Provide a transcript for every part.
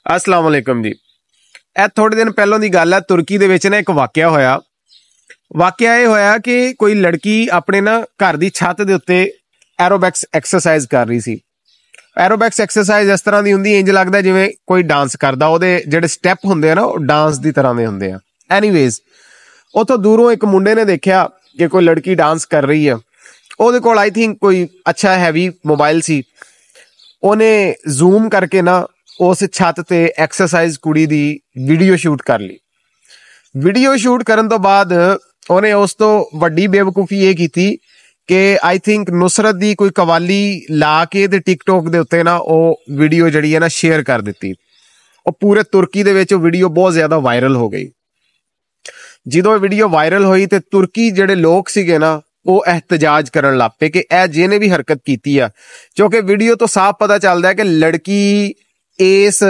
अस्सलाम वालेकुम जी। ਇਹ ਥੋੜੇ ਦਿਨ ਪਹਿਲਾਂ ਦੀ ਗੱਲ ਹੈ, ਤੁਰਕੀ ਦੇ ਵਿੱਚ ਨਾ ਇੱਕ ਵਾਕਿਆ ਇਹ ਹੋਇਆ ਕਿ ਕੋਈ ਲੜਕੀ ਆਪਣੇ ਨਾ ਘਰ ਦੀ ਛੱਤ ਦੇ ਉੱਤੇ ਐਰੋਬਿਕਸ ਐਕਸਰਸਾਈਜ਼ ਕਰ ਰਹੀ ਸੀ। ਐਰੋਬਿਕਸ ਐਕਸਰਸਾਈਜ਼ ਇਸ ਤਰ੍ਹਾਂ ਦੀ ਹੁੰਦੀ, ਇੰਜ ਲੱਗਦਾ ਜਿਵੇਂ ਕੋਈ ਡਾਂਸ ਕਰਦਾ, ਉਹਦੇ ਜਿਹੜੇ ਸਟੈਪ ਹੁੰਦੇ ਆ ਨਾ ਉਹ ਡਾਂਸ ਦੀ ਤਰ੍ਹਾਂ ਦੇ ਹੁੰਦੇ ਆ। ਐਨੀਵੇਜ਼, ਉੱਥੋਂ ਦੂਰੋਂ ਇੱਕ ਮੁੰਡੇ ਨੇ ਦੇਖਿਆ ਕਿ ਕੋਈ ਲੜਕੀ ਡਾਂਸ ਕਰ ਰਹੀ ਆ। ਉਹਦੇ ਕੋਲ ਆਈ ਥਿੰਕ ਕੋਈ ਅੱਛਾ ਹੈਵੀ ਮੋਬਾਈਲ ਸੀ। ਉਹਨੇ ਜ਼ੂਮ ਕਰਕੇ ਨਾ ਉਸ ਛੱਤ ਤੇ ਐਕਸਰਸਾਈਜ਼ ਕੁੜੀ ਦੀ ਵੀਡੀਓ ਸ਼ੂਟ ਕਰ ਲਈ। ਵੀਡੀਓ ਸ਼ੂਟ ਕਰਨ ਤੋਂ ਬਾਅਦ ਉਹਨੇ ਉਸ ਤੋਂ ਵੱਡੀ ਬੇਵਕੂਫੀ ਇਹ ਕੀਤੀ ਕਿ ਆਈ ਥਿੰਕ ਨੁਸਰਤ ਦੀ ਕੋਈ ਕਵਾਲੀ ਲਾ ਕੇ ਤੇ ਟਿਕਟੋਕ ਦੇ ਉੱਤੇ ਨਾ ਉਹ ਵੀਡੀਓ ਜਿਹੜੀ ਹੈ ਨਾ ਸ਼ੇਅਰ ਕਰ ਦਿੱਤੀ। ਉਹ ਪੂਰੇ ਤੁਰਕੀ ਦੇ ਵਿੱਚ ਉਹ ਵੀਡੀਓ ਬਹੁਤ ਜ਼ਿਆਦਾ ਵਾਇਰਲ ਹੋ ਗਈ। ਜਦੋਂ ਇਹ ਵੀਡੀਓ ਵਾਇਰਲ ਹੋਈ ਤੇ ਤੁਰਕੀ ਜਿਹੜੇ ਲੋਕ ਸੀਗੇ ਨਾ ਉਹ ਇਹਤਜਾਜ ਕਰਨ ਲੱਗ ਪਏ ਕਿ ਇਹ ਜਿਹਨੇ ਵੀ ਹਰਕਤ ਕੀਤੀ ਆ, ਕਿਉਂਕਿ ਵੀਡੀਓ ਤੋਂ ਸਾਫ਼ ਪਤਾ ਚੱਲਦਾ ਕਿ ਲੜਕੀ ਇਸ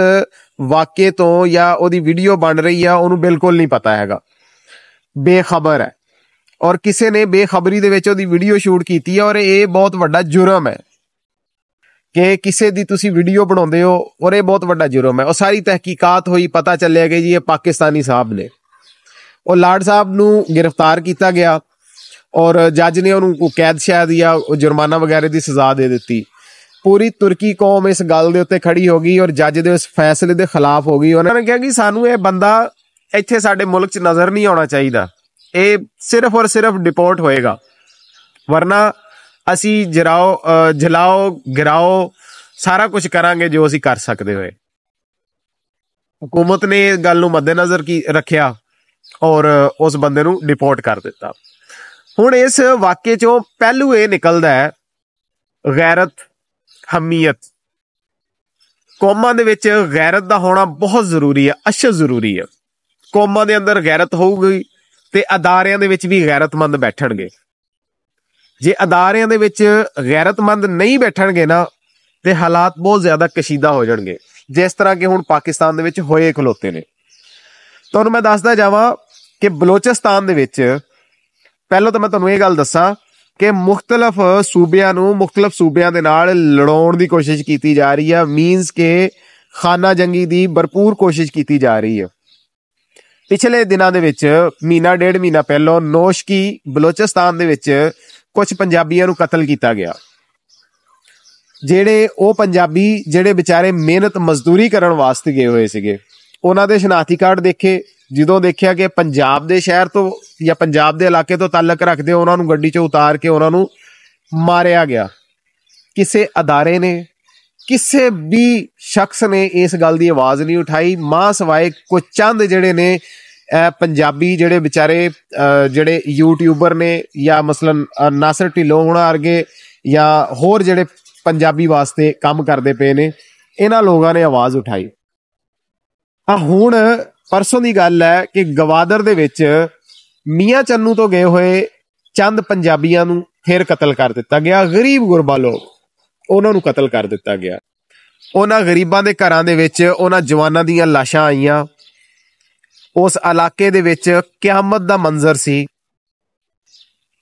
ਵਾਕਿਏ ਤੋਂ ਜਾਂ ਉਹਦੀ ਵੀਡੀਓ ਬਣ ਰਹੀ ਆ ਉਹਨੂੰ ਬਿਲਕੁਲ ਨਹੀਂ ਪਤਾ ਹੈਗਾ, ਬੇਖਬਰ ਹੈ। ਔਰ ਕਿਸੇ ਨੇ ਬੇਖਬਰੀ ਦੇ ਵਿੱਚ ਉਹਦੀ ਵੀਡੀਓ ਸ਼ੂਟ ਕੀਤੀ ਹੈ। ਔਰ ਇਹ ਬਹੁਤ ਵੱਡਾ ਜੁਰਮ ਹੈ ਕਿ ਕਿਸੇ ਦੀ ਤੁਸੀਂ ਵੀਡੀਓ ਬਣਾਉਂਦੇ ਹੋ, ਔਰ ਇਹ ਬਹੁਤ ਵੱਡਾ ਜੁਰਮ ਹੈ। ਉਹ ਸਾਰੀ ਤਹਿਕੀਕਾਤ ਹੋਈ, ਪਤਾ ਚੱਲਿਆ ਕਿ ਜੀ ਇਹ ਪਾਕਿਸਤਾਨੀ ਸਾਹਿਬ ਨੇ। ਉਹ ਲਾਡ ਸਾਹਿਬ ਨੂੰ ਗ੍ਰਿਫਤਾਰ ਕੀਤਾ ਗਿਆ ਔਰ ਜੱਜ ਨੇ ਉਹਨੂੰ ਕੈਦ ਸ਼ਾਇਦ ਜਾਂ ਜੁਰਮਾਨਾ ਵਗੈਰਾ ਦੀ ਸਜ਼ਾ ਦੇ ਦਿੱਤੀ। ਪੂਰੀ ਤੁਰਕੀ ਕੌਮ ਇਸ ਗੱਲ ਦੇ ਉੱਤੇ ਖੜੀ ਹੋ ਗਈ ਔਰ ਜੱਜ ਦੇ ਉਸ ਫੈਸਲੇ ਦੇ ਖਿਲਾਫ ਹੋ ਗਈ। ਉਹਨਾਂ ਨੇ ਕਿਹਾ ਕਿ ਸਾਨੂੰ ਇਹ ਬੰਦਾ ਇੱਥੇ ਸਾਡੇ ਮੁਲਕ 'ਚ ਨਜ਼ਰ ਨਹੀਂ ਆਉਣਾ ਚਾਹੀਦਾ, ਇਹ ਸਿਰਫ ਔਰ ਸਿਰਫ ਡਿਪੋਰਟ ਹੋਏਗਾ, ਵਰਨਾ ਅਸੀਂ ਜਲਾਓ ਗਿਰਾਓ ਸਾਰਾ ਕੁਝ ਕਰਾਂਗੇ ਜੋ ਅਸੀਂ ਕਰ ਸਕਦੇ ਹੋਏ। ਹਕੂਮਤ ਨੇ ਇਸ ਗੱਲ ਨੂੰ ਮੱਦੇਨਜ਼ਰ ਰੱਖਿਆ ਔਰ ਉਸ ਬੰਦੇ ਨੂੰ ਡਿਪੋਰਟ ਕਰ ਦਿੱਤਾ। ਹੁਣ ਇਸ ਵਾਕਿਏ 'ਚੋਂ ਪਹਿਲੂ ਇਹ ਨਿਕਲਦਾ ਹੈ ਗੈਰਤ, ਹਮੀਅਤ। ਕੌਮਾਂ ਦੇ ਵਿੱਚ ਗੈਰਤ ਦਾ ਹੋਣਾ ਬਹੁਤ ਜ਼ਰੂਰੀ ਹੈ, ਅਸ਼ਦ ਜ਼ਰੂਰੀ ਹੈ। ਕੌਮਾਂ ਦੇ ਅੰਦਰ ਗੈਰਤ ਹੋਊਗੀ ਤੇ ਅਦਾਰਿਆਂ ਦੇ ਵਿੱਚ ਵੀ ਗੈਰਤਮੰਦ ਬੈਠਣਗੇ। ਜੇ ਅਦਾਰਿਆਂ ਦੇ ਵਿੱਚ ਗੈਰਤਮੰਦ ਨਹੀਂ ਬੈਠਣਗੇ ਨਾ ਤੇ ਹਾਲਾਤ ਬਹੁਤ ਜ਼ਿਆਦਾ ਕਸ਼ੀਦਾ ਹੋ ਜਾਣਗੇ, ਜਿਸ ਤਰ੍ਹਾਂ ਕਿ ਹੁਣ ਪਾਕਿਸਤਾਨ ਦੇ ਵਿੱਚ ਹੋਏ ਖਲੋਤੇ ਨੇ। ਤੁਹਾਨੂੰ ਮੈਂ ਦੱਸਦਾ ਜਾਵਾਂ ਕਿ ਬਲੋਚਿਸਤਾਨ ਦੇ ਵਿੱਚ ਪਹਿਲਾਂ ਤਾਂ ਮੈਂ ਤੁਹਾਨੂੰ ਇਹ ਗੱਲ ਦੱਸਾਂ ਕਿ ਮੁਖਤਲਿਫ ਸੂਬਿਆਂ ਦੇ ਨਾਲ ਲੜਾਉਣ ਦੀ ਕੋਸ਼ਿਸ਼ ਕੀਤੀ ਜਾ ਰਹੀ ਹੈ। ਮੀਨਸ ਕਿ ਖਾਨਾ ਜੰਗੀ ਦੀ ਭਰਪੂਰ ਕੋਸ਼ਿਸ਼ ਕੀਤੀ ਜਾ ਰਹੀ ਹੈ। ਪਿਛਲੇ ਦਿਨਾਂ ਦੇ ਵਿੱਚ ਡੇਢ ਮਹੀਨਾ ਪਹਿਲਾਂ ਨੋਸ਼ਕੀ ਬਲੋਚਿਸਤਾਨ ਦੇ ਵਿੱਚ ਕੁਝ ਪੰਜਾਬੀਆਂ ਨੂੰ ਕਤਲ ਕੀਤਾ ਗਿਆ। ਜਿਹੜੇ ਉਹ ਪੰਜਾਬੀ ਜਿਹੜੇ ਵਿਚਾਰੇ ਮਿਹਨਤ ਮਜ਼ਦੂਰੀ ਕਰਨ ਵਾਸਤੇ ਗਏ ਹੋਏ ਸੀਗੇ, ਉਹਨਾਂ ਦੇ ਸ਼ਨਾਖਤੀ ਕਾਰਡ ਦੇਖੇ। ਜਦੋਂ ਦੇਖਿਆ ਕਿ ਪੰਜਾਬ ਦੇ ਸ਼ਹਿਰ ਤੋਂ ਜਾਂ ਪੰਜਾਬ ਦੇ ਇਲਾਕੇ ਤੋਂ ਤਾਲੁਕ ਰੱਖਦੇ, ਉਹਨਾਂ ਨੂੰ ਗੱਡੀ 'ਚੋਂ ਉਤਾਰ ਕੇ ਉਹਨਾਂ ਨੂੰ ਮਾਰਿਆ ਗਿਆ। ਕਿਸੇ ਅਦਾਰੇ ਨੇ, ਕਿਸੇ ਵੀ ਸ਼ਖਸ ਨੇ ਇਸ ਗੱਲ ਦੀ ਆਵਾਜ਼ ਨਹੀਂ ਉਠਾਈ, ਮਾਂ ਸਵਾਏ ਕੁਝ ਚੰਦ ਜਿਹੜੇ ਨੇ ਪੰਜਾਬੀ ਜਿਹੜੇ ਵਿਚਾਰੇ ਜਿਹੜੇ ਯੂਟਿਊਬਰ ਨੇ ਜਾਂ ਮਸਲਨ ਨਾਸਰ ਢਿੱਲੋਂ ਹੋਣਾ ਵਰਗੇ ਜਾਂ ਹੋਰ ਜਿਹੜੇ ਪੰਜਾਬੀ ਵਾਸਤੇ ਕੰਮ ਕਰਦੇ ਪਏ ਨੇ, ਇਹਨਾਂ ਲੋਕਾਂ ਨੇ ਆਵਾਜ਼ ਉਠਾਈ। ਹੁਣ ਪਰਸੋਂ ਦੀ ਗੱਲ ਹੈ ਕਿ ਗਵਾਦਰ ਦੇ ਵਿੱਚ ਮੀਆਂ ਚੰਨੂ ਤੋਂ ਗਏ ਹੋਏ ਚੰਦ ਪੰਜਾਬੀਆਂ ਨੂੰ ਫਿਰ ਕਤਲ ਕਰ ਦਿੱਤਾ ਗਿਆ। ਗਰੀਬ ਗੁਰਬਾ ਲੋਕ, ਉਹਨਾਂ ਨੂੰ ਕਤਲ ਕਰ ਦਿੱਤਾ ਗਿਆ। ਉਹਨਾਂ ਗਰੀਬਾਂ ਦੇ ਘਰਾਂ ਦੇ ਵਿੱਚ ਉਹਨਾਂ ਜਵਾਨਾਂ ਦੀਆਂ ਲਾਸ਼ਾਂ ਆਈਆਂ। ਉਸ ਇਲਾਕੇ ਦੇ ਵਿੱਚ ਕਿਆਮਤ ਦਾ ਮੰਜ਼ਰ ਸੀ।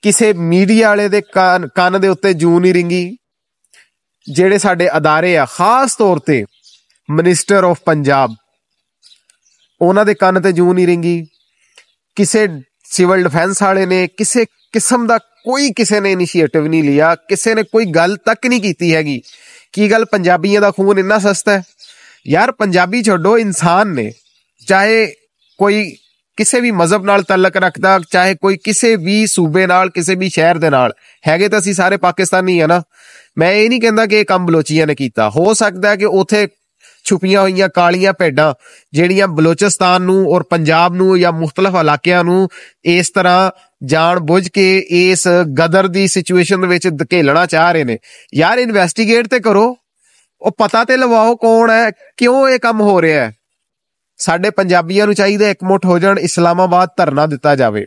ਕਿਸੇ ਮੀਡੀਆ ਵਾਲੇ ਦੇ ਕੰਨ ਦੇ ਉੱਤੇ ਜੂੰ ਨਹੀਂ ਰਿੰਗੀ। ਜਿਹੜੇ ਸਾਡੇ ਅਦਾਰੇ ਆ, ਖਾਸ ਤੌਰ ਤੇ ਮਿਨਿਸਟਰ ਆਫ ਪੰਜਾਬ, ਉਹਨਾਂ ਦੇ ਕੰਨ ਤੇ ਜੂੰ ਨਹੀਂ ਰਿੰਗੀ। ਕਿਸੇ ਸਿਵਲ ਡਿਫੈਂਸ ਵਾਲੇ ਨੇ ਕਿਸੇ ਕਿਸਮ ਦਾ ਕਿਸੇ ਨੇ ਇਨੀਸ਼ੀਏਟਿਵ ਨਹੀਂ ਲਿਆ। ਕਿਸੇ ਨੇ ਕੋਈ ਗੱਲ ਤੱਕ ਨਹੀਂ ਕੀਤੀ ਹੈਗੀ। ਕੀ ਗੱਲ ਪੰਜਾਬੀਆਂ ਦਾ ਖੂਨ ਇੰਨਾ ਸਸਤਾ ਹੈ? ਯਾਰ ਪੰਜਾਬੀ ਛੱਡੋ, ਇਨਸਾਨ ਨੇ, ਚਾਹੇ ਕੋਈ ਕਿਸੇ ਵੀ ਮਜ਼ਹਬ ਨਾਲ ਤਾਲੁਕ ਰੱਖਦਾ, ਚਾਹੇ ਕੋਈ ਕਿਸੇ ਵੀ ਸੂਬੇ ਨਾਲ, ਕਿਸੇ ਵੀ ਸ਼ਹਿਰ ਦੇ ਨਾਲ, ਹੈਗੇ ਤਾਂ ਅਸੀਂ ਸਾਰੇ ਪਾਕਿਸਤਾਨੀ ਆ ਨਾ। ਮੈਂ ਇਹ ਨਹੀਂ ਕਹਿੰਦਾ ਕਿ ਇਹ ਕੰਮ ਬਲੋਚੀਆਂ ਨੇ ਕੀਤਾ। ਹੋ ਸਕਦਾ ਕਿ ਉੱਥੇ ਛੁਪੀਆਂ ਹੋਈਆਂ ਕਾਲੀਆਂ ਭੇਡਾਂ ਜਿਹੜੀਆਂ ਬਲੋਚਿਸਤਾਨ ਨੂੰ ਔਰ ਪੰਜਾਬ ਨੂੰ ਜਾਂ ਮੁਖਤਲਿਫ ਇਲਾਕਿਆਂ ਨੂੰ ਇਸ ਤਰ੍ਹਾਂ ਜਾਣ ਬੁੱਝ ਕੇ ਇਸ ਗਦਰ ਦੀ ਸਿਚੁਏਸ਼ਨ ਦੇ ਵਿੱਚ ਧਕੇਲਣਾ ਚਾਹ ਰਹੇ ਨੇ। ਯਾਰ ਇਨਵੈਸਟੀਗੇਟ ਤੇ ਕਰੋ, ਉਹ ਪਤਾ ਤੇ ਲਵਾਓ ਕੌਣ ਹੈ, ਕਿਉਂ ਇਹ ਕੰਮ ਹੋ ਰਿਹਾ ਹੈ। ਸਾਡੇ ਪੰਜਾਬੀਆਂ ਨੂੰ ਚਾਹੀਦਾ ਇਕਮੁੱਠ ਹੋ ਜਾਣ, ਇਸਲਾਮਾਬਾਦ ਧਰਨਾ ਦਿੱਤਾ ਜਾਵੇ,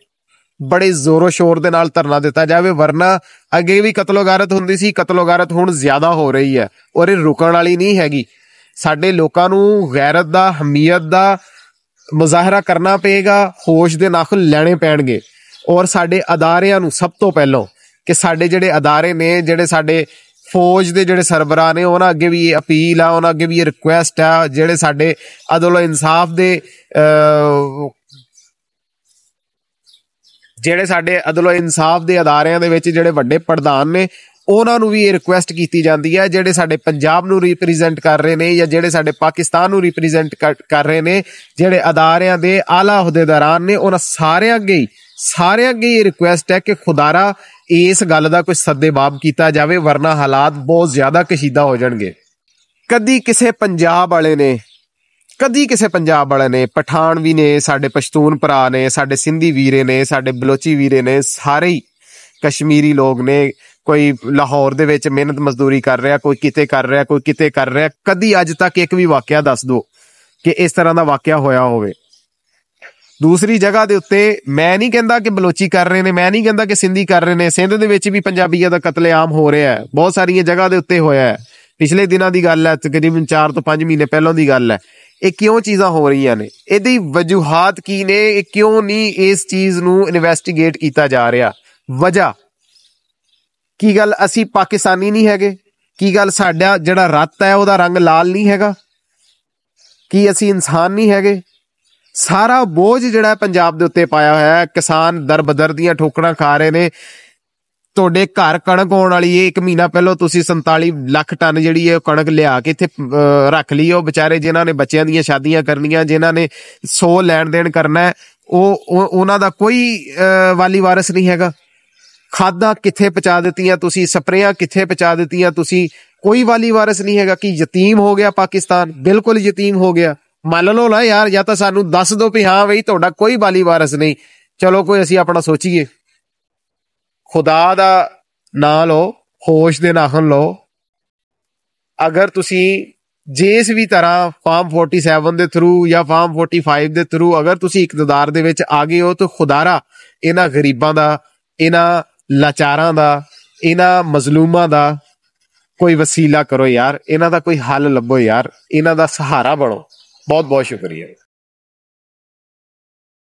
ਬੜੇ ਜ਼ੋਰੋ ਸ਼ੋਰ ਦੇ ਨਾਲ ਧਰਨਾ ਦਿੱਤਾ ਜਾਵੇ। ਵਰਨਾ ਅੱਗੇ ਵੀ ਕਤਲੋਗਾਰਤ ਹੁੰਦੀ ਸੀ, ਕਤਲੋਗਾਰਤ ਹੁਣ ਜ਼ਿਆਦਾ ਹੋ ਰਹੀ ਹੈ ਔਰ ਇਹ ਰੁਕਣ ਵਾਲੀ ਨਹੀਂ ਹੈਗੀ। ਸਾਡੇ ਲੋਕਾਂ ਨੂੰ ਗੈਰਤ ਦਾ, ਹਮੀਅਤ ਦਾ ਮੁਜ਼ਾਹਰਾ ਕਰਨਾ ਪਏਗਾ, ਹੋਸ਼ ਦੇ ਨਾਖੁਨ ਲੈਣੇ ਪੈਣਗੇ। ਔਰ ਸਾਡੇ ਅਦਾਰਿਆਂ ਨੂੰ ਸਭ ਤੋਂ ਪਹਿਲਾਂ, ਕਿ ਸਾਡੇ ਜਿਹੜੇ ਅਦਾਰੇ ਨੇ, ਜਿਹੜੇ ਸਾਡੇ ਫੌਜ ਦੇ ਜਿਹੜੇ ਸਰਬਰਾਹ ਨੇ ਉਹਨਾਂ ਅੱਗੇ ਵੀ ਇਹ ਅਪੀਲ ਆ, ਉਹਨਾਂ ਅੱਗੇ ਵੀ ਇਹ ਰਿਕੁਐਸਟ ਆ, ਜਿਹੜੇ ਸਾਡੇ ਅਦਲ ਇਨਸਾਫ ਦੇ ਅਦਾਰਿਆਂ ਦੇ ਵਿੱਚ ਜਿਹੜੇ ਵੱਡੇ ਪ੍ਰਧਾਨ ਨੇ ਉਹਨਾਂ ਨੂੰ ਵੀ ਇਹ ਰਿਕੁਐਸਟ ਕੀਤੀ ਜਾਂਦੀ ਹੈ, ਜਿਹੜੇ ਸਾਡੇ ਪੰਜਾਬ ਨੂੰ ਰਿਪਰੈਜ਼ੈਂਟ ਕਰ ਰਹੇ ਨੇ ਜਾਂ ਜਿਹੜੇ ਸਾਡੇ ਪਾਕਿਸਤਾਨ ਨੂੰ ਰਿਪਰੈਜ਼ੈਂਟ ਕਰ ਰਹੇ ਨੇ, ਜਿਹੜੇ ਅਦਾਰਿਆਂ ਦੇ ਆਲਾ ਅਹੁਦੇਦਾਰਾਂ ਨੇ, ਉਹਨਾਂ ਸਾਰਿਆਂ ਅੱਗੇ ਇਹ ਰਿਕੁਐਸਟ ਹੈ ਕਿ ਖੁਦਾਰਾ ਇਸ ਗੱਲ ਦਾ ਕੋਈ ਸੱਦੇਬਾਬ ਕੀਤਾ ਜਾਵੇ, ਵਰਨਾ ਹਾਲਾਤ ਬਹੁਤ ਜ਼ਿਆਦਾ ਕਸ਼ੀਦਾ ਹੋ ਜਾਣਗੇ। ਕਦੀ ਕਿਸੇ ਪੰਜਾਬ ਵਾਲੇ ਨੇ ਪਠਾਨ ਵੀ ਨੇ, ਸਾਡੇ ਪਸ਼ਤੂਨ ਭਰਾ ਨੇ, ਸਾਡੇ ਸਿੰਧੀ ਵੀਰੇ ਨੇ, ਸਾਡੇ ਬਲੋਚੀ ਵੀਰੇ ਨੇ, ਸਾਰੇ ਹੀ ਕਸ਼ਮੀਰੀ ਲੋਕ ਨੇ। ਕੋਈ ਲਾਹੌਰ ਦੇ ਵਿੱਚ ਮਿਹਨਤ ਮਜ਼ਦੂਰੀ ਕਰ ਰਿਹਾ, ਕੋਈ ਕਿਤੇ ਕਰ ਰਿਹਾ, ਕੋਈ ਕਿਤੇ ਕਰ ਰਿਹਾ। ਕਦੀ ਅੱਜ ਤੱਕ ਇੱਕ ਵੀ ਵਾਕਿਆ ਦੱਸ ਦਿਓ ਕਿ ਇਸ ਤਰ੍ਹਾਂ ਦਾ ਵਾਕਿਆ ਹੋਇਆ ਹੋਵੇ। ਦੂਸਰੀ ਜਗ੍ਹਾ ਦੇ ਉੱਤੇ ਮੈਂ ਨਹੀਂ ਕਹਿੰਦਾ ਕਿ ਬਲੋਚੀ ਕਰ ਰਹੇ ਨੇ, ਮੈਂ ਨਹੀਂ ਕਹਿੰਦਾ ਕਿ ਸਿੰਧੀ ਕਰ ਰਹੇ ਨੇ। ਸਿੰਧ ਦੇ ਵਿੱਚ ਵੀ ਪੰਜਾਬੀਆਂ ਦਾ ਕਤਲੇਆਮ ਹੋ ਰਿਹਾ ਹੈ, ਬਹੁਤ ਸਾਰੀਆਂ ਜਗ੍ਹਾ ਦੇ ਉੱਤੇ ਹੋਇਆ ਹੈ। ਪਿਛਲੇ ਦਿਨਾਂ ਦੀ ਗੱਲ ਹੈ, ਤਕਰੀਬਨ 4 ਤੋਂ 5 ਮਹੀਨੇ ਪਹਿਲਾਂ ਦੀ ਗੱਲ ਹੈ। ਇਹ ਕਿਉਂ ਚੀਜ਼ਾਂ ਹੋ ਰਹੀਆਂ ਨੇ? ਇਹਦੀ ਵਜੂਹਾਤ ਕੀ ਨੇ? ਇਹ ਕਿਉਂ ਨਹੀਂ ਇਸ ਚੀਜ਼ ਨੂੰ ਇਨਵੈਸਟੀਗੇਟ ਕੀਤਾ ਜਾ ਰਿਹਾ? ਵਜ੍ਹਾ ਕੀ? ਗੱਲ ਅਸੀਂ ਪਾਕਿਸਤਾਨੀ ਨਹੀਂ ਹੈਗੇ? ਕੀ ਗੱਲ ਸਾਡਾ ਜਿਹੜਾ ਰੱਤ ਹੈ ਉਹਦਾ ਰੰਗ ਲਾਲ ਨਹੀਂ ਹੈਗਾ? ਕੀ ਅਸੀਂ ਇਨਸਾਨ ਨਹੀਂ ਹੈਗੇ? ਸਾਰਾ ਬੋਝ ਜਿਹੜਾ ਪੰਜਾਬ ਦੇ ਉੱਤੇ ਪਾਇਆ ਹੋਇਆ ਹੈ। ਕਿਸਾਨ ਦਰ ਬਦਰ ਦੀਆਂ ਠੋਕਰਾਂ ਖਾ ਰਹੇ ਨੇ। ਤੁਹਾਡੇ ਘਰ ਕਣਕ ਆਉਣ ਵਾਲੀ ਹੈ, 1 ਮਹੀਨਾ ਪਹਿਲਾਂ ਤੁਸੀਂ 47 ਲੱਖ ਟਨ ਜਿਹੜੀ ਹੈ ਕਣਕ ਲਿਆ ਕੇ ਇੱਥੇ ਰੱਖ ਲਈ। ਉਹ ਵਿਚਾਰੇ ਜਿਨ੍ਹਾਂ ਨੇ ਬੱਚਿਆਂ ਦੀਆਂ ਸ਼ਾਦੀਆਂ ਕਰਨੀਆਂ, ਜਿਨ੍ਹਾਂ ਨੇ 100 ਲੈਣ ਦੇਣ ਕਰਨਾ, ਉਹਨਾਂ ਦਾ ਕੋਈ ਵਾਲੀ ਵਾਰਸ ਨਹੀਂ ਹੈਗਾ। ਖਾਦਾਂ ਕਿੱਥੇ ਪਹੁੰਚਾ ਦਿੱਤੀਆਂ ਤੁਸੀਂ, ਸਪਰੇਆਂ ਕਿੱਥੇ ਪਹੁੰਚਾ ਦਿੱਤੀਆਂ ਤੁਸੀਂ, ਕੋਈ ਵਾਲੀ ਵਾਰਸ ਨਹੀਂ ਹੈਗਾ। ਕਿ ਯਤੀਮ ਹੋ ਗਿਆ ਪਾਕਿਸਤਾਨ? ਬਿਲਕੁਲ ਯਤੀਮ ਹੋ ਗਿਆ। ਮੰਨ ਲਓ ਨਾ ਯਾਰ, ਜਾਂ ਤਾਂ ਸਾਨੂੰ ਦੱਸ ਦਿਓ ਵੀ ਹਾਂ ਬਈ ਤੁਹਾਡਾ ਕੋਈ ਵਾਲੀ ਵਾਰਸ ਨਹੀਂ, ਚਲੋ ਕੋਈ ਅਸੀਂ ਆਪਣਾ ਸੋਚੀਏ। ਖੁਦਾ ਦਾ ਨਾਂ ਲਓ, ਹੋਸ਼ ਦੇ ਨਾਖਣ ਲਓ। ਅਗਰ ਤੁਸੀਂ ਜਿਸ ਵੀ ਤਰ੍ਹਾਂ ਫਾਰਮ 47 ਦੇ ਥਰੂ ਜਾਂ ਫਾਰਮ 45 ਦੇ ਥਰੂ ਅਗਰ ਤੁਸੀਂ ਇਕਤਦਾਰ ਦੇ ਵਿੱਚ ਆ ਗਏ ਹੋ, ਤਾਂ ਖੁਦਾਰਾ ਇਹਨਾਂ ਗਰੀਬਾਂ ਦਾ, ਇਹਨਾਂ ਲਾਚਾਰਾਂ ਦਾ, ਇਹਨਾਂ ਮਜ਼ਲੂਮਾਂ ਦਾ ਕੋਈ ਵਸੀਲਾ ਕਰੋ ਯਾਰ, ਇਹਨਾਂ ਦਾ ਕੋਈ ਹੱਲ ਲੱਭੋ ਯਾਰ, ਇਹਨਾਂ ਦਾ ਸਹਾਰਾ ਬਣੋ। ਬਹੁਤ ਬਹੁਤ ਸ਼ੁਕਰੀਆ।